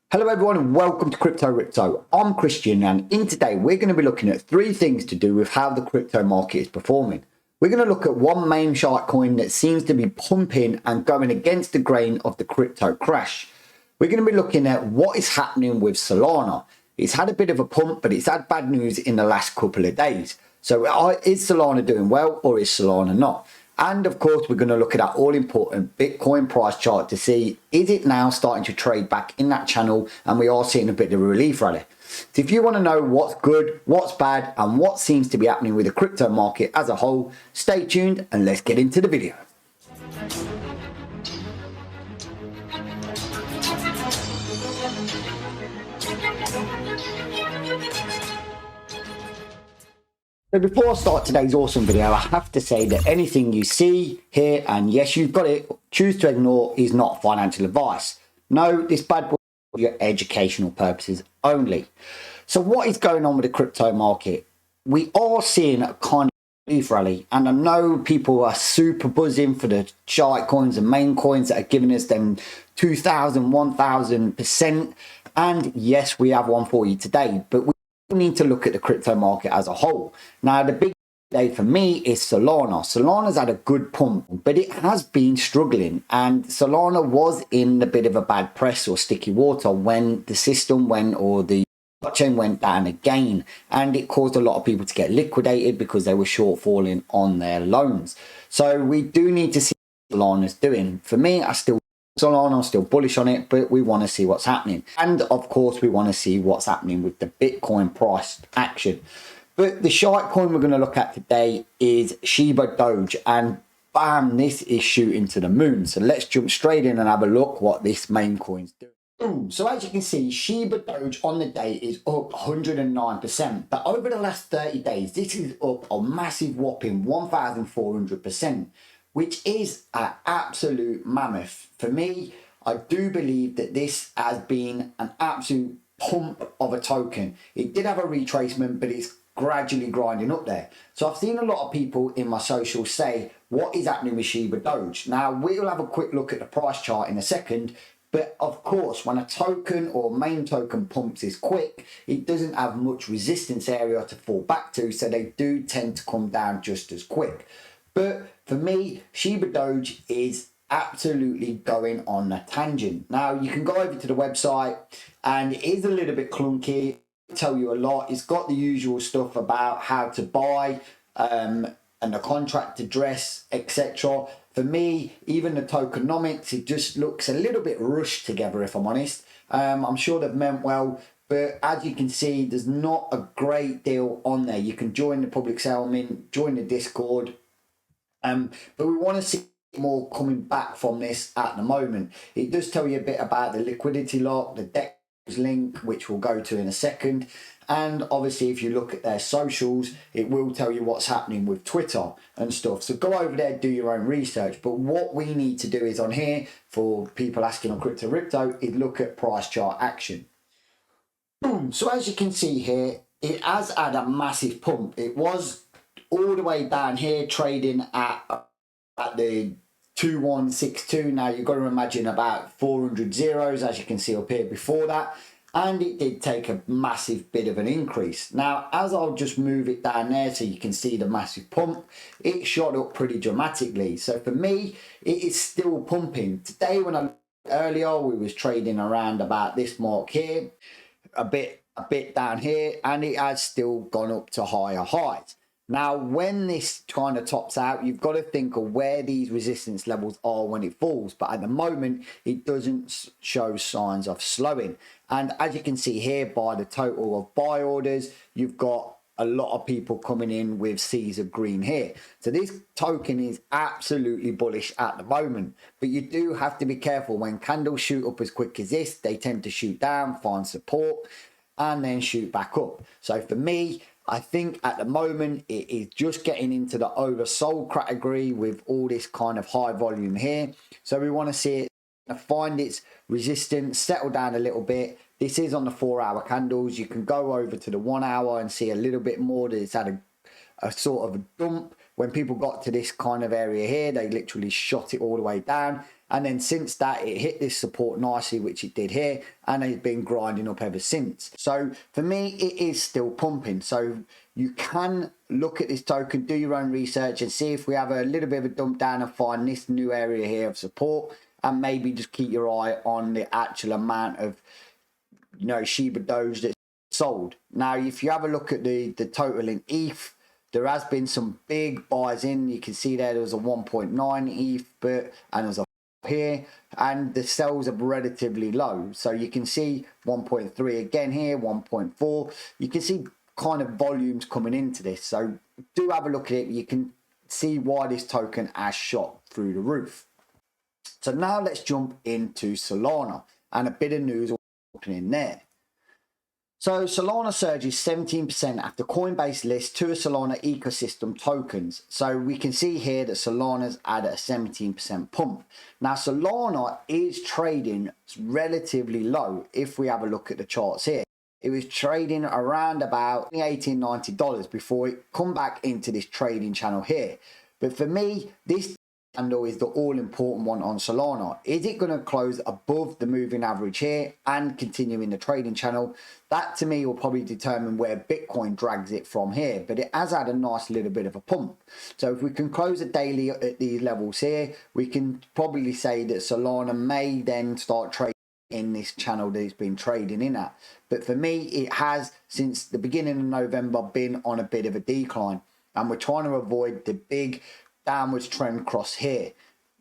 Hello everyone and welcome to Crypto Ripto. I'm Christian and in today we're going to be looking at three things to do with how the crypto market is performing. We're going to look at one main altcoin that seems to be pumping and going against the grain of the crypto crash. We're going to be looking at what is happening with Solana. It's had a bit of a pump, but it's had bad news in the last couple of days. So is Solana doing well or is Solana not? And of course, we're going to look at that all important Bitcoin price chart to see, is it now starting to trade back in that channel? And we are seeing a bit of a relief rally. So if you want to know what's good, what's bad, and what seems to be happening with the crypto market as a whole, stay tuned and let's get into the video. So before I start today's awesome video, I have to say that anything you see, hear, and yes, you've got it, choose to ignore is not financial advice. No, this bad boy is for your educational purposes only. So what is going on with the crypto market? We are seeing a kind of relief rally, and I know people are super buzzing for the shite coins and main coins that are giving us them 2,000, 1,000%. And yes, we have one for you today, but we need to look at the crypto market as a whole. Now, the big day for me is Solana. Solana's had a good pump, but it has been struggling. And Solana was in a bit of a bad press or sticky water when the system went or the blockchain went down again. And it caused a lot of people to get liquidated because they were shortfalling on their loans. So we do need to see what Solana's doing. For me, I'm still bullish on it, but we want to see what's happening. And of course, we want to see what's happening with the Bitcoin price action. But the coin we're going to look at today is Shibadoge, and bam, this is shooting to the moon. So let's jump straight in and have a look what this main coin's doing. Boom. So as you can see, Shibadoge on the day is up 109%. But over the last 30 days, this is up a massive whopping 1,400%. Which is an absolute mammoth. For me, I do believe that this has been an absolute pump of a token. It did have a retracement, but it's gradually grinding up there. So I've seen a lot of people in my socials say, what is happening with Shibadoge? Now, we'll have a quick look at the price chart in a second. But of course, when a token or main token pumps is quick, it doesn't have much resistance area to fall back to. So they do tend to come down just as quick. But for me, Shibadoge is absolutely going on a tangent. Now, you can go over to the website and it is a little bit clunky. It'll tell you a lot. It's got the usual stuff about how to buy and the contract address, etc. For me, even the tokenomics, it just looks a little bit rushed together, if I'm honest. I'm sure they've meant well. But as you can see, there's not a great deal on there. You can join the public settlement, join the Discord. But we want to see more coming back from this at the moment. It does tell you a bit about the liquidity lock, the DEX link, which we'll go to in a second. And obviously, if you look at their socials, it will tell you what's happening with Twitter and stuff. So go over there, do your own research. But what we need to do is on here, for people asking on Crypto Ripto, is look at price chart action. Boom. So as you can see here, it has had a massive pump. It was all the way down here trading at the 2162. Now you've got to imagine about 400 zeros, as you can see up here before that, and it did take a massive bit of an increase. Now, as I'll just move it down there so you can see the massive pump, it shot up pretty dramatically. So for me, it is still pumping. Today, when I looked earlier, we was trading around about this mark here, a bit down here, and it has still gone up to higher highs. Now, when this kind of tops out, you've got to think of where these resistance levels are when it falls. But at the moment, it doesn't show signs of slowing. And as you can see here, by the total of buy orders, you've got a lot of people coming in with Caesar green here. So this token is absolutely bullish at the moment. But you do have to be careful. When candles shoot up as quick as this, they tend to shoot down, find support, and then shoot back up. So for me, I think at the moment it is just getting into the oversold category with all this kind of high volume here. So we want to see it find its resistance, settle down a little bit. This is on the 4-hour candles. You can go over to the 1 hour and see a little bit more that it's had a sort of a dump. When people got to this kind of area here, they literally shot it all the way down. And then since that, it hit this support nicely, which it did here, and it's been grinding up ever since. So for me, it is still pumping. So you can look at this token, do your own research, and see if we have a little bit of a dump down and find this new area here of support, and maybe just keep your eye on the actual amount of, you know, Shibadoge that's sold. Now, if you have a look at the total in ETH, there has been some big buys in. You can see there was a 1.9 ETH, and there's a here, and the sells are relatively low. So you can see 1.3 again here, 1.4. You can see kind of volumes coming into this. So do have a look at it. You can see why this token has shot through the roof. So now let's jump into Solana and a bit of news in there. So Solana surges 17% after Coinbase lists two Solana ecosystem tokens. So we can see here that Solana's had a 17% pump. Now Solana is trading relatively low if we have a look at the charts here. It was trading around about $18, $19 before it come back into this trading channel here. But for me, this candle is the all-important one on Solana. Is it going to close above the moving average here and continue in the trading channel? That to me will probably determine where Bitcoin drags it from here, but it has had a nice little bit of a pump. So if we can close a daily at these levels here, we can probably say that Solana may then start trading in this channel that it's been trading in at. But for me, it has since the beginning of November been on a bit of a decline, and we're trying to avoid the big downwards trend cross here.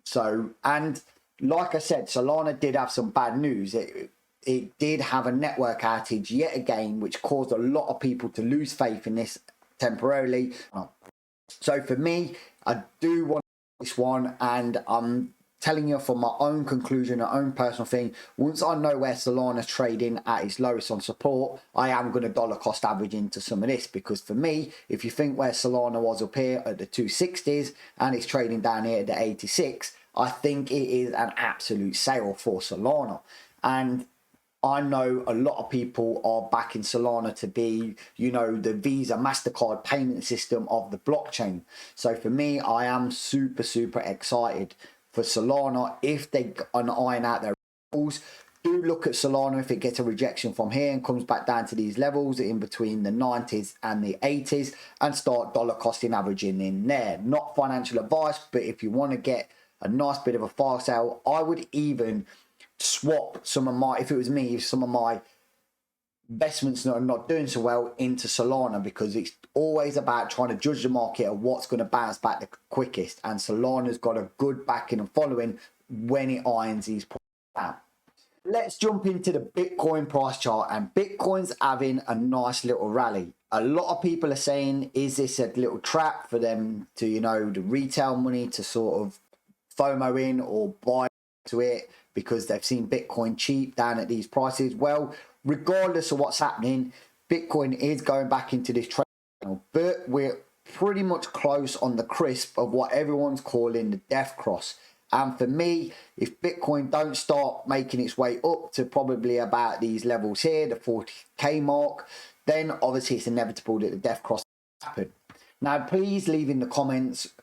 So, and like I said, Solana did have some bad news. It did have a network outage yet again, which caused a lot of people to lose faith in this temporarily. So for me, I do want this one, and I'm telling you from my own conclusion, my own personal thing, once I know where Solana's trading at its lowest on support, I am going to dollar cost average into some of this, because for me, if you think where Solana was up here at the 260s and it's trading down here at the 86, I think it is an absolute sale for Solana. And I know a lot of people are backing Solana to be, you know, the Visa, MasterCard payment system of the blockchain. So for me, I am super, super excited for Solana. If they iron out their rules, do look at Solana if it gets a rejection from here and comes back down to these levels in between the 90s and the 80s, and start dollar costing averaging in there. Not financial advice, but if you want to get a nice bit of a fire sale, I would even swap some of my, if it was me, some of my investments that are not doing so well into Solana, because it's always about trying to judge the market of what's going to bounce back the quickest, and Solana's got a good backing and following when it irons these points out. Let's jump into the Bitcoin price chart, and Bitcoin's having a nice little rally. A lot of people are saying, is this a little trap for them to, you know, the retail money to sort of FOMO in or buy to it because they've seen Bitcoin cheap down at these prices? Well, regardless of what's happening, Bitcoin is going back into this trade channel, but we're pretty much close on the crisp of what everyone's calling the death cross. And for me, if Bitcoin don't start making its way up to probably about these levels here, the 40k mark, then obviously it's inevitable that the death cross will happen. Now, please leave in the comments,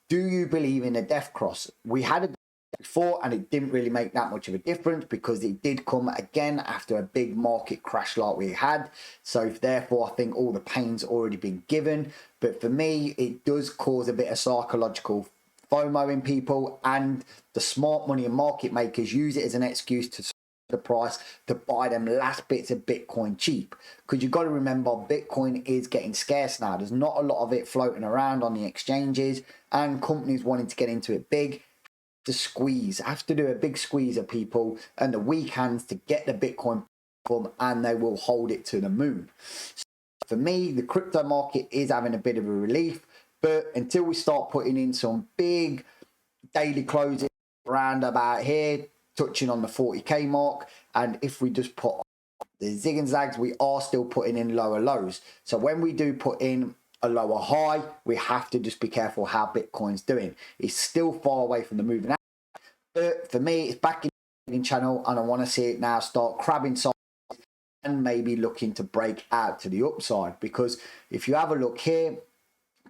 do you believe in a death cross? We had a before and it didn't really make that much of a difference, because it did come again after a big market crash like we had. So therefore I think all the pain's already been given. But for me, it does cause a bit of psychological FOMO in people, and the smart money and market makers use it as an excuse to the price to buy them last bits of Bitcoin cheap. Because you've got to remember, Bitcoin is getting scarce now. There's not a lot of it floating around on the exchanges, and companies wanting to get into it big have to do a big squeeze of people and the weak hands to get the Bitcoin platform, and they will hold it to the moon. So for me, the crypto market is having a bit of a relief, but until we start putting in some big daily closing around about here, touching on the 40k mark, and if we just put the zig and zags, we are still putting in lower lows. So when we do put in a lower high, we have to just be careful how Bitcoin's doing. It's still far away from the moving average, but for me, it's back in the channel, and I want to see it now start crabbing size and maybe looking to break out to the upside. Because if you have a look here,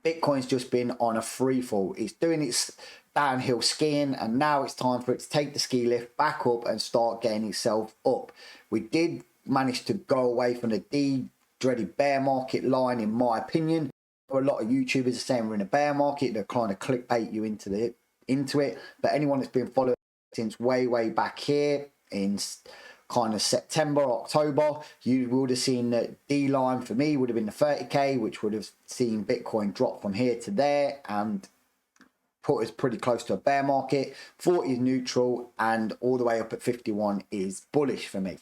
Bitcoin's just been on a free fall. It's doing its downhill skiing, and now it's time for it to take the ski lift back up and start getting itself up. We did manage to go away from the dreaded bear market line, in my opinion. A lot of YouTubers are saying we're in a bear market. They're trying to clickbait you into it. But anyone that's been following since way back here in kind of September, October, you would have seen that D line for me would have been the 30k, which would have seen Bitcoin drop from here to there and put us pretty close to a bear market. 40 is neutral, and all the way up at 51 is bullish for me.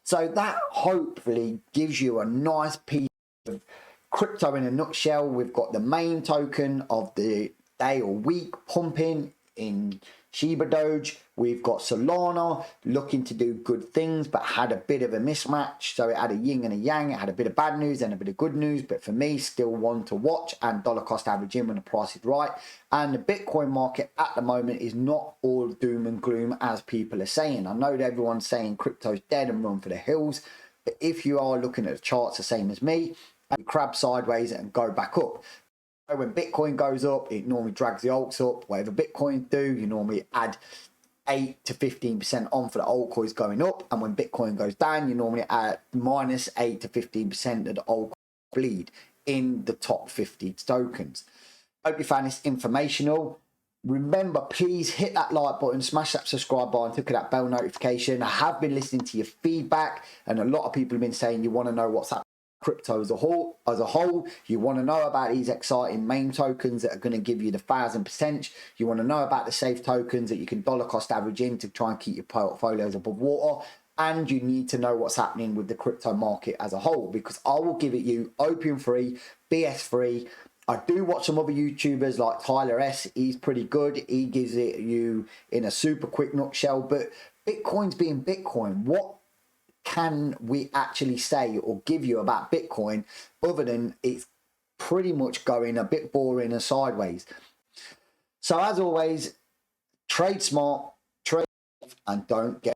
So that hopefully gives you a nice piece of crypto in a nutshell. We've got the main token of the day or week pumping in Shibadoge. We've got Solana looking to do good things, but had a bit of a mismatch. So it had a yin and a yang. It had a bit of bad news and a bit of good news, but for me, still one to watch, and dollar cost averaging when the price is right. And the Bitcoin market at the moment is not all doom and gloom as people are saying. I know that everyone's saying crypto's dead and run for the hills, but if you are looking at the charts the same as me, you crab sideways and go back up. When Bitcoin goes up, it normally drags the alts up. Whatever Bitcoin do, you normally add 8 to 15% on for the altcoins going up, and when Bitcoin goes down, you normally add minus 8 to 15% of the altcoins bleed in the top 50 tokens. Hope you found this informational. Remember, please hit that like button, smash that subscribe button, click that bell notification. I have been listening to your feedback, and a lot of people have been saying you want to know what's happening crypto as a whole. You want to know about these exciting main tokens that are going to give you the 1000%. You want to know about the safe tokens that you can dollar cost average in to try and keep your portfolios above water. And you need to know what's happening with the crypto market as a whole, because I will give it you opium free, BS free. I do watch some other YouTubers like Tyler S. He's pretty good. He gives it you in a super quick nutshell. But Bitcoin's being Bitcoin. What can we actually say or give you about Bitcoin other than it's pretty much going a bit boring and sideways? So as always, trade smart, trade safe, and don't get